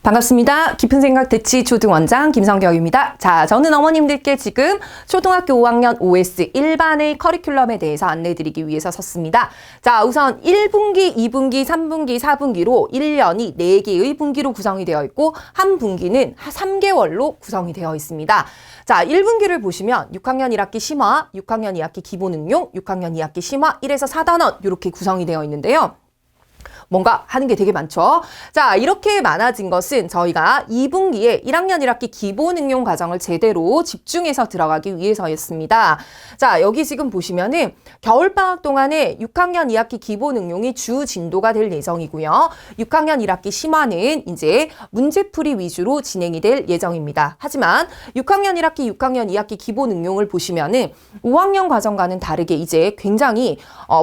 반갑습니다. 깊은 생각 대치 초등원장 김성경입니다. 자, 저는 어머님들께 지금 초등학교 5학년 OS 1반의 커리큘럼에 대해서 안내드리기 위해서 섰습니다. 자, 우선 1분기, 2분기, 3분기, 4분기로 1년이 4개의 분기로 구성이 되어 있고 한 분기는 3개월로 구성이 되어 있습니다. 자, 1분기를 보시면 6학년 1학기 심화, 6학년 2학기 기본응용, 6학년 2학기 심화 1에서 4단원 이렇게 구성이 되어 있는데요. 뭔가 하는 게 되게 많죠. 자, 이렇게 많아진 것은 저희가 2분기에 1학년 1학기 기본응용 과정을 제대로 집중해서 들어가기 위해서였습니다. 자, 여기 지금 보시면은 겨울방학 동안에 6학년 2학기 기본응용이 주 진도가 될 예정이고요. 6학년 1학기 심화는 이제 문제풀이 위주로 진행이 될 예정입니다. 하지만 6학년 1학기, 6학년 2학기 기본응용을 보시면은 5학년 과정과는 다르게 이제 굉장히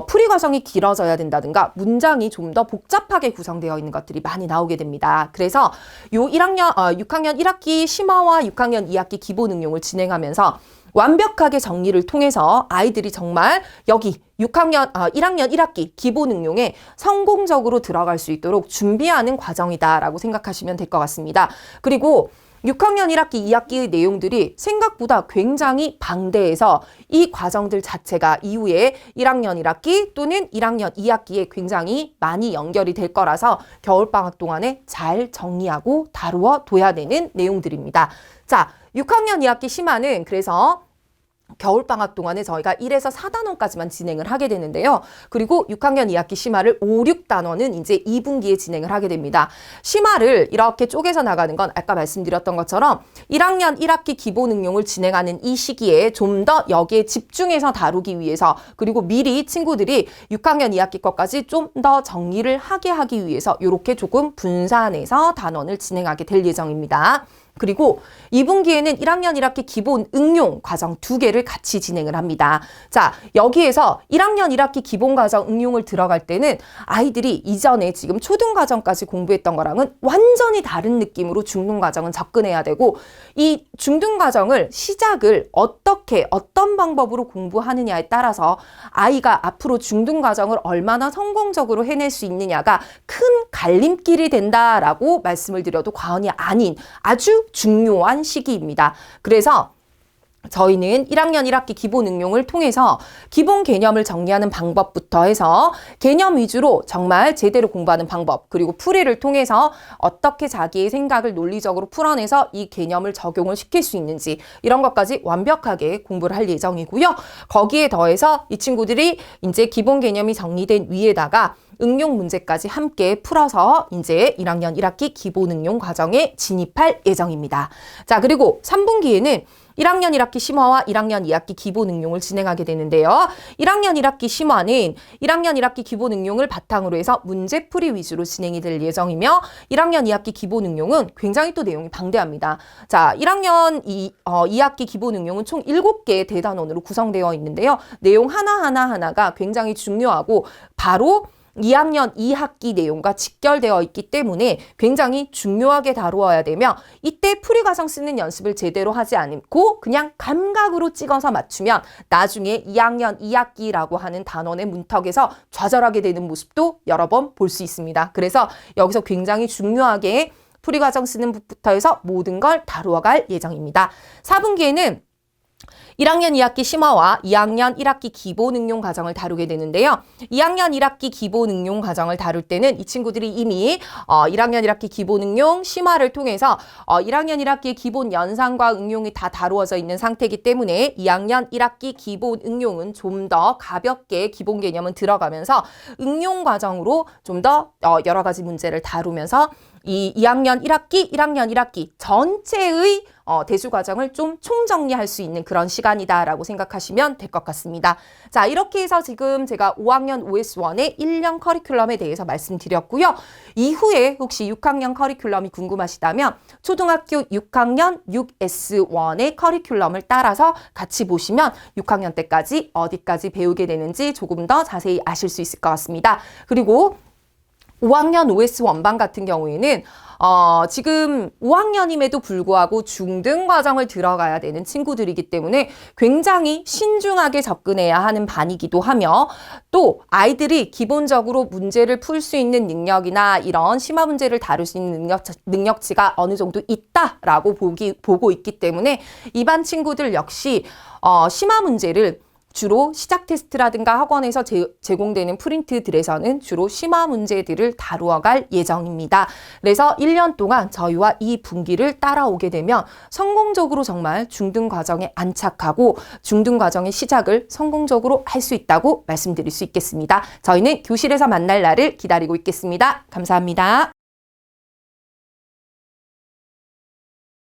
풀이 과정이 길어져야 된다든가 문장이 좀 더 복잡하게 구성되어 있는 것들이 많이 나오게 됩니다. 그래서 요 6학년 1학기 심화와 6학년 2학기 기본응용을 진행하면서 완벽하게 정리를 통해서 아이들이 정말 여기 1학년 1학기 기본응용에 성공적으로 들어갈 수 있도록 준비하는 과정이다라고 생각하시면 될 것 같습니다. 그리고 6학년 1학기, 2학기의 내용들이 생각보다 굉장히 방대해서 이 과정들 자체가 이후에 1학년 1학기 또는 1학년 2학기에 굉장히 많이 연결이 될 거라서 겨울방학 동안에 잘 정리하고 다루어 둬야 되는 내용들입니다. 자, 6학년 2학기 심화는 그래서 겨울방학 동안에 저희가 1에서 4단원까지만 진행을 하게 되는데요. 그리고 6학년 2학기 심화를 5, 6단원은 이제 2분기에 진행을 하게 됩니다. 심화를 이렇게 쪼개서 나가는 건 아까 말씀드렸던 것처럼 1학년 1학기 기본응용을 진행하는 이 시기에 좀 더 여기에 집중해서 다루기 위해서 그리고 미리 친구들이 6학년 2학기 것까지 좀 더 정리를 하기 위해서 이렇게 조금 분산해서 단원을 진행하게 될 예정입니다. 그리고 2분기에는 1학년 1학기 기본 응용 과정 2개를 같이 진행을 합니다. 자, 여기에서 1학년 1학기 기본 과정 응용을 들어갈 때는 아이들이 이전에 지금 초등 과정까지 공부했던 거랑은 완전히 다른 느낌으로 중등 과정은 접근해야 되고 이 중등 과정을 시작을 어떤 방법으로 공부하느냐에 따라서 아이가 앞으로 중등 과정을 얼마나 성공적으로 해낼 수 있느냐가 큰 갈림길이 된다라고 말씀을 드려도 과언이 아닌 아주 중요한 시기입니다. 그래서 저희는 1학년 1학기 기본응용을 통해서 기본 개념을 정리하는 방법부터 해서 개념 위주로 정말 제대로 공부하는 방법 그리고 풀이를 통해서 어떻게 자기의 생각을 논리적으로 풀어내서 이 개념을 적용을 시킬 수 있는지 이런 것까지 완벽하게 공부를 할 예정이고요. 거기에 더해서 이 친구들이 이제 기본 개념이 정리된 위에다가 응용 문제까지 함께 풀어서 이제 1학년 1학기 기본응용 과정에 진입할 예정입니다. 자, 그리고 3분기에는 1학년 1학기 심화와 1학년 2학기 기본응용을 진행하게 되는데요. 1학년 1학기 심화는 1학년 1학기 기본응용을 바탕으로 해서 문제풀이 위주로 진행이 될 예정이며 1학년 2학기 기본응용은 굉장히 또 내용이 방대합니다. 자, 1학년 2학기 기본응용은 총 7개의 대단원으로 구성되어 있는데요. 내용 하나가 굉장히 중요하고 바로 2학년 2학기 내용과 직결되어 있기 때문에 굉장히 중요하게 다루어야 되며 이때 풀이과정 쓰는 연습을 제대로 하지 않고 그냥 감각으로 찍어서 맞추면 나중에 2학년 2학기라고 하는 단원의 문턱에서 좌절하게 되는 모습도 여러 번 볼 수 있습니다. 그래서 여기서 굉장히 중요하게 풀이과정 쓰는 부분부터 해서 모든 걸 다루어갈 예정입니다. 4분기에는 1학년 2학기 심화와 2학년 1학기 기본응용 과정을 다루게 되는데요. 2학년 1학기 기본응용 과정을 다룰 때는 이 친구들이 이미 1학년 1학기 기본응용 심화를 통해서 1학년 1학기의 기본 연산과 응용이 다 다루어져 있는 상태이기 때문에 2학년 1학기 기본응용은 좀 더 가볍게 기본 개념은 들어가면서 응용 과정으로 좀 더 여러 가지 문제를 다루면서 이 2학년 1학기, 1학년 1학기 전체의 대수 과정을 좀 총정리할 수 있는 그런 시간이다라고 생각하시면 될 것 같습니다. 자, 이렇게 해서 지금 제가 5학년 OS1의 1년 커리큘럼에 대해서 말씀드렸고요. 이후에 혹시 6학년 커리큘럼이 궁금하시다면 초등학교 6학년 6S1의 커리큘럼을 따라서 같이 보시면 6학년 때까지 어디까지 배우게 되는지 조금 더 자세히 아실 수 있을 것 같습니다. 그리고 5학년 OS 원반 같은 경우에는 지금 5학년임에도 불구하고 중등 과정을 들어가야 되는 친구들이기 때문에 굉장히 신중하게 접근해야 하는 반이기도 하며 또 아이들이 기본적으로 문제를 풀 수 있는 능력이나 이런 심화 문제를 다룰 수 있는 능력치가 어느 정도 있다라고 보고 있기 때문에 이 반 친구들 역시 심화 문제를 주로 시작 테스트라든가 학원에서 제공되는 프린트들에서는 주로 심화 문제들을 다루어 갈 예정입니다. 그래서 1년 동안 저희와 이 분기를 따라오게 되면 성공적으로 정말 중등 과정에 안착하고 중등 과정의 시작을 성공적으로 할 수 있다고 말씀드릴 수 있겠습니다. 저희는 교실에서 만날 날을 기다리고 있겠습니다. 감사합니다.